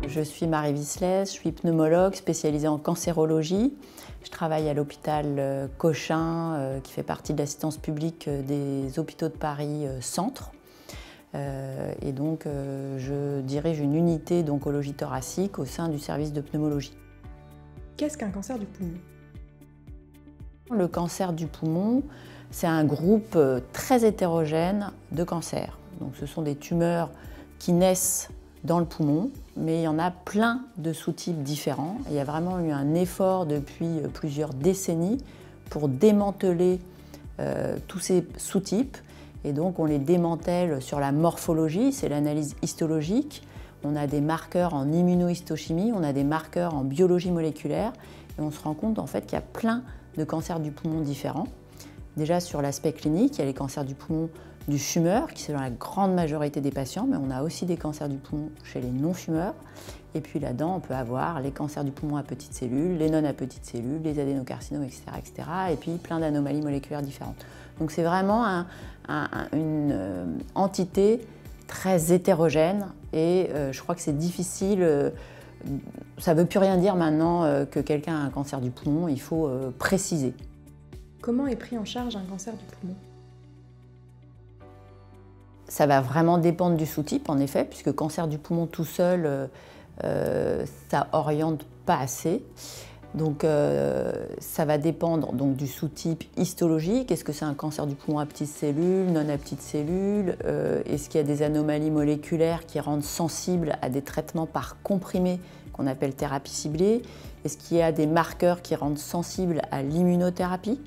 Je suis Marie Wissler, je suis pneumologue spécialisée en cancérologie. Je travaille à l'hôpital Cochin, qui fait partie de l'assistance publique des hôpitaux de Paris Centre. Et donc, je dirige une unité d'oncologie thoracique au sein du service de pneumologie. Qu'est-ce qu'un cancer du poumon? Le cancer du poumon, c'est un groupe très hétérogène de cancers. Donc, ce sont des tumeurs qui naissent dans le poumon, mais il y en a plein de sous-types différents. Il y a vraiment eu un effort depuis plusieurs décennies pour démanteler tous ces sous-types. Et donc on les démantèle sur la morphologie, c'est l'analyse histologique. On a des marqueurs en immunohistochimie, on a des marqueurs en biologie moléculaire. Et on se rend compte en fait qu'il y a plein de cancers du poumon différents. Déjà sur l'aspect clinique, il y a les cancers du poumon du fumeur, qui c'est dans la grande majorité des patients, mais on a aussi des cancers du poumon chez les non-fumeurs. Et puis là-dedans, on peut avoir les cancers du poumon à petites cellules, les non à petites cellules, les adénocarcinomes, etc., etc. Et puis plein d'anomalies moléculaires différentes. Donc c'est vraiment une entité très hétérogène et je crois que c'est difficile. Ça ne veut plus rien dire maintenant que quelqu'un a un cancer du poumon, il faut préciser. Comment est pris en charge un cancer du poumon? Ça va vraiment dépendre du sous-type, en effet, puisque cancer du poumon tout seul, ça oriente pas assez. Donc ça va dépendre donc, du sous-type histologique. Est-ce que c'est un cancer du poumon à petites cellules, non à petites cellules? Est-ce qu'il y a des anomalies moléculaires qui rendent sensibles à des traitements par comprimé qu'on appelle thérapie ciblée? Est-ce qu'il y a des marqueurs qui rendent sensibles à l'immunothérapie?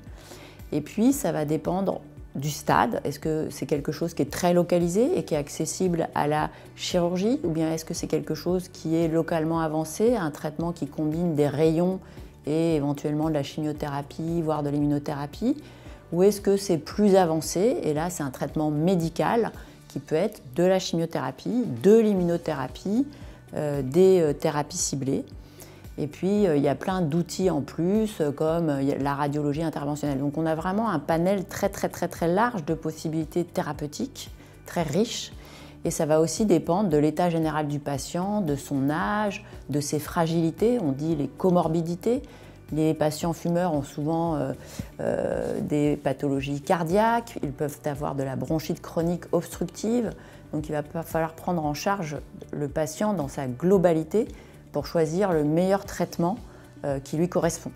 Et puis ça va dépendre du stade. Est-ce que c'est quelque chose qui est très localisé et qui est accessible à la chirurgie, ou bien est-ce que c'est quelque chose qui est localement avancé, un traitement qui combine des rayons et éventuellement de la chimiothérapie, voire de l'immunothérapie, ou est-ce que c'est plus avancé et là c'est un traitement médical qui peut être de la chimiothérapie, de l'immunothérapie, des thérapies ciblées. Et puis, il y a plein d'outils en plus, comme la radiologie interventionnelle. Donc, on a vraiment un panel très large de possibilités thérapeutiques, très riche. Et ça va aussi dépendre de l'état général du patient, de son âge, de ses fragilités, on dit les comorbidités. Les patients fumeurs ont souvent des pathologies cardiaques, ils peuvent avoir de la bronchite chronique obstructive. Donc, il va falloir prendre en charge le patient dans sa globalité pour choisir le meilleur traitement qui lui correspond.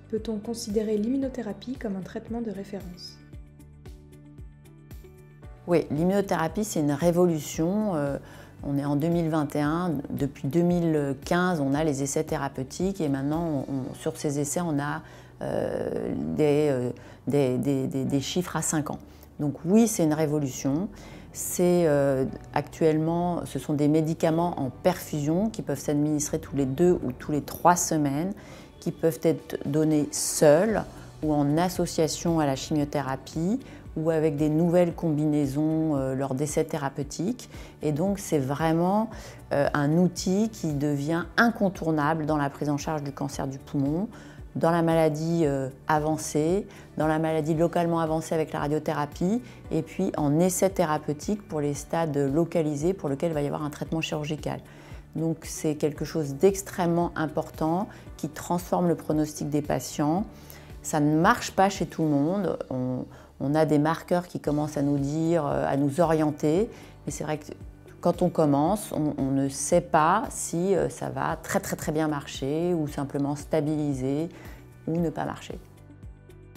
Peut-on considérer l'immunothérapie comme un traitement de référence? Oui, l'immunothérapie, c'est une révolution. On est en 2021. Depuis 2015, on a les essais thérapeutiques et maintenant, sur ces essais, on a des chiffres à 5 ans. Donc oui, c'est une révolution. Actuellement, ce sont des médicaments en perfusion qui peuvent s'administrer tous les 2 ou tous les 3 semaines, qui peuvent être donnés seuls ou en association à la chimiothérapie ou avec des nouvelles combinaisons lors d'essais thérapeutiques. Et donc, c'est vraiment un outil qui devient incontournable dans la prise en charge du cancer du poumon, dans la maladie avancée, dans la maladie localement avancée avec la radiothérapie, et puis en essai thérapeutique pour les stades localisés pour lesquels il va y avoir un traitement chirurgical. Donc c'est quelque chose d'extrêmement important qui transforme le pronostic des patients. Ça ne marche pas chez tout le monde. On a des marqueurs qui commencent à nous dire, à nous orienter, mais c'est vrai que quand on commence, on ne sait pas si ça va très bien marcher ou simplement stabiliser ou ne pas marcher.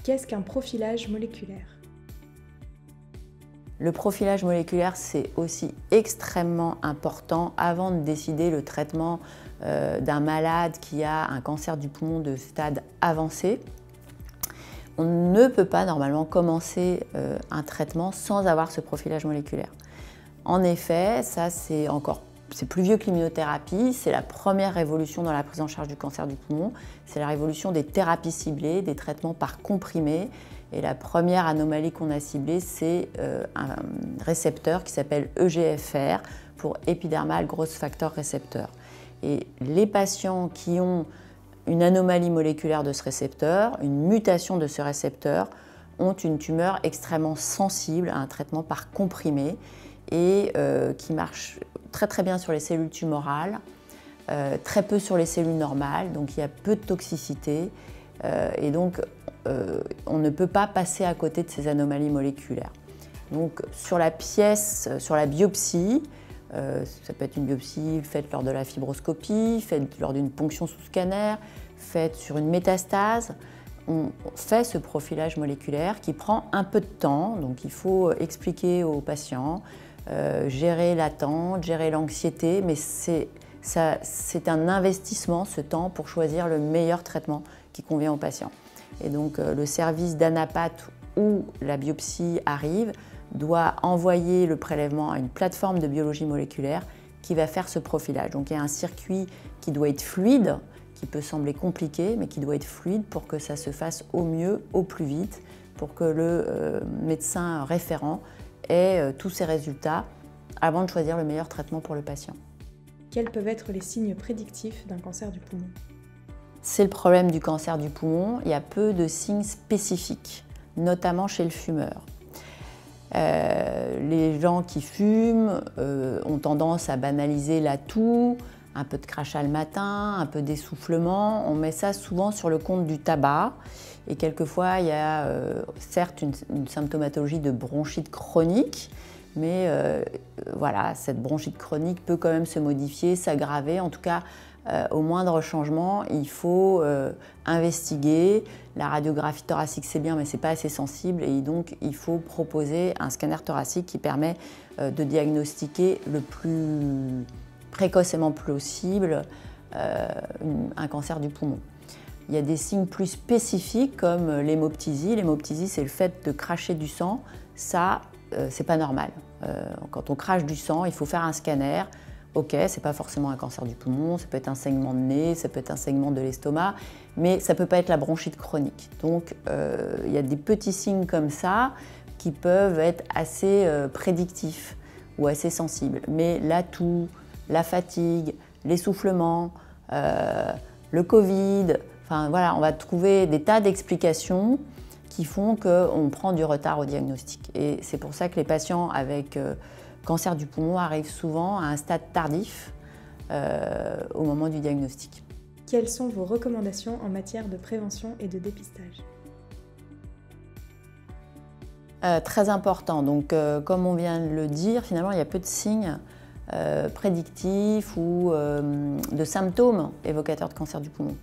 Qu'est-ce qu'un profilage moléculaire? Le profilage moléculaire, c'est aussi extrêmement important avant de décider le traitement d'un malade qui a un cancer du poumon de stade avancé. On ne peut pas normalement commencer un traitement sans avoir ce profilage moléculaire. En effet, ça c'est plus vieux que l'immunothérapie, c'est la première révolution dans la prise en charge du cancer du poumon, c'est la révolution des thérapies ciblées, des traitements par comprimé. Et la première anomalie qu'on a ciblée, c'est un récepteur qui s'appelle EGFR pour épidermal growth factor récepteur. Et les patients qui ont une anomalie moléculaire de ce récepteur, une mutation de ce récepteur, ont une tumeur extrêmement sensible à un traitement par comprimé. et qui marche très très bien sur les cellules tumorales, très peu sur les cellules normales, donc il y a peu de toxicité et donc on ne peut pas passer à côté de ces anomalies moléculaires. Donc sur la pièce, sur la biopsie, ça peut être une biopsie faite lors de la fibroscopie, faite lors d'une ponction sous scanner, faite sur une métastase. On fait ce profilage moléculaire qui prend un peu de temps, donc il faut expliquer aux patients, gérer l'attente, gérer l'anxiété, mais c'est un investissement ce temps pour choisir le meilleur traitement qui convient aux patients. Et donc le service d'anapath où la biopsie arrive doit envoyer le prélèvement à une plateforme de biologie moléculaire qui va faire ce profilage. Donc il y a un circuit qui doit être fluide, qui peut sembler compliqué, mais qui doit être fluide pour que ça se fasse au mieux, au plus vite, pour que le médecin référent ait tous ses résultats avant de choisir le meilleur traitement pour le patient. Quels peuvent être les signes prédictifs d'un cancer du poumon? C'est le problème du cancer du poumon, il y a peu de signes spécifiques, notamment chez le fumeur. Les gens qui fument ont tendance à banaliser la toux, un peu de crachat le matin, un peu d'essoufflement. On met ça souvent sur le compte du tabac. Et quelquefois, il y a certes une symptomatologie de bronchite chronique, mais voilà, cette bronchite chronique peut quand même se modifier, s'aggraver. En tout cas, au moindre changement, il faut investiguer. La radiographie thoracique, c'est bien, mais ce n'est pas assez sensible. Et donc, il faut proposer un scanner thoracique qui permet de diagnostiquer le plus précocement possible un cancer du poumon. Il y a des signes plus spécifiques comme l'hémoptysie. L'hémoptysie, c'est le fait de cracher du sang. Ça, c'est pas normal. Quand on crache du sang, il faut faire un scanner. Ok, c'est pas forcément un cancer du poumon, ça peut être un saignement de nez, ça peut être un saignement de l'estomac, mais ça peut pas être la bronchite chronique. Donc, il y a des petits signes comme ça qui peuvent être assez prédictifs ou assez sensibles. Mais la toux, la fatigue, l'essoufflement, le Covid, enfin voilà, on va trouver des tas d'explications qui font qu'on prend du retard au diagnostic. Et c'est pour ça que les patients avec cancer du poumon arrivent souvent à un stade tardif au moment du diagnostic. Quelles sont vos recommandations en matière de prévention et de dépistage? Très important. Donc, comme on vient de le dire, finalement, il y a peu de signes prédictifs ou de symptômes évocateurs de cancer du poumon.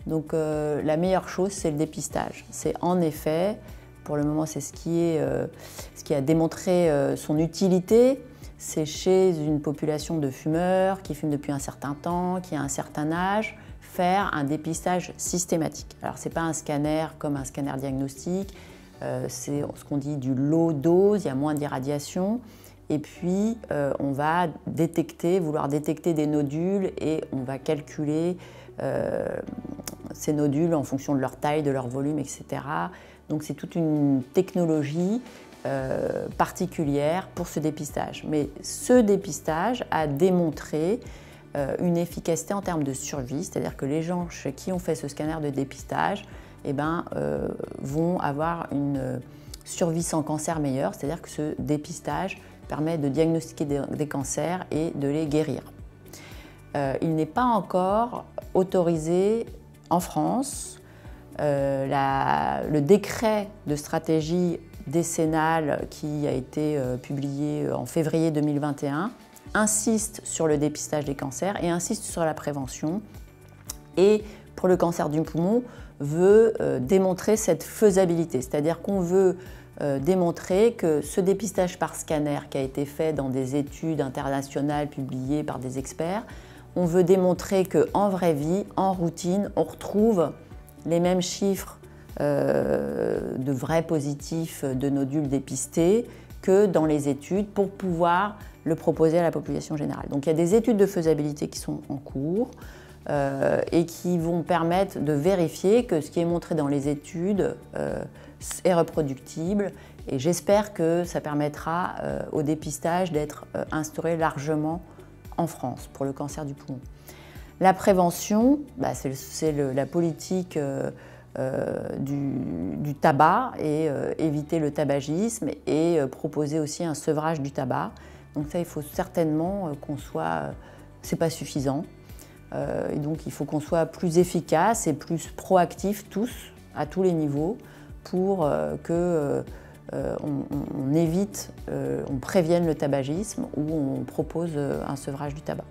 Donc la meilleure chose, c'est le dépistage. C'est en effet, pour le moment, c'est ce qui a démontré son utilité. C'est chez une population de fumeurs qui fument depuis un certain temps, qui a un certain âge, faire un dépistage systématique. Alors ce n'est pas un scanner comme un scanner diagnostique, c'est ce qu'on dit du low dose, il y a moins d'irradiation. Et puis, on va vouloir détecter des nodules et on va calculer ces nodules en fonction de leur taille, de leur volume, etc. Donc, c'est toute une technologie particulière pour ce dépistage. Mais ce dépistage a démontré une efficacité en termes de survie, c'est-à-dire que les gens chez qui on fait ce scanner de dépistage vont avoir une survie sans cancer meilleure, c'est-à-dire que ce dépistage permet de diagnostiquer des cancers et de les guérir. Il n'est pas encore autorisé en France. Le décret de stratégie décennale qui a été publié en février 2021 insiste sur le dépistage des cancers et insiste sur la prévention. Et pour le cancer du poumon, veut démontrer cette faisabilité, c'est-à-dire qu'on veut démontrer que ce dépistage par scanner qui a été fait dans des études internationales publiées par des experts, on veut démontrer qu'en vraie vie, en routine, on retrouve les mêmes chiffres de vrais positifs de nodules dépistés que dans les études pour pouvoir le proposer à la population générale. Donc il y a des études de faisabilité qui sont en cours et qui vont permettre de vérifier que ce qui est montré dans les études est reproductible et j'espère que ça permettra au dépistage d'être instauré largement en France pour le cancer du poumon. La prévention, c'est la politique du tabac et éviter le tabagisme et proposer aussi un sevrage du tabac Donc ça, il faut certainement qu'on soit... c'est pas suffisant. Et donc il faut qu'on soit plus efficace et plus proactif tous, à tous les niveaux, pour que on évite, on prévienne le tabagisme ou on propose un sevrage du tabac.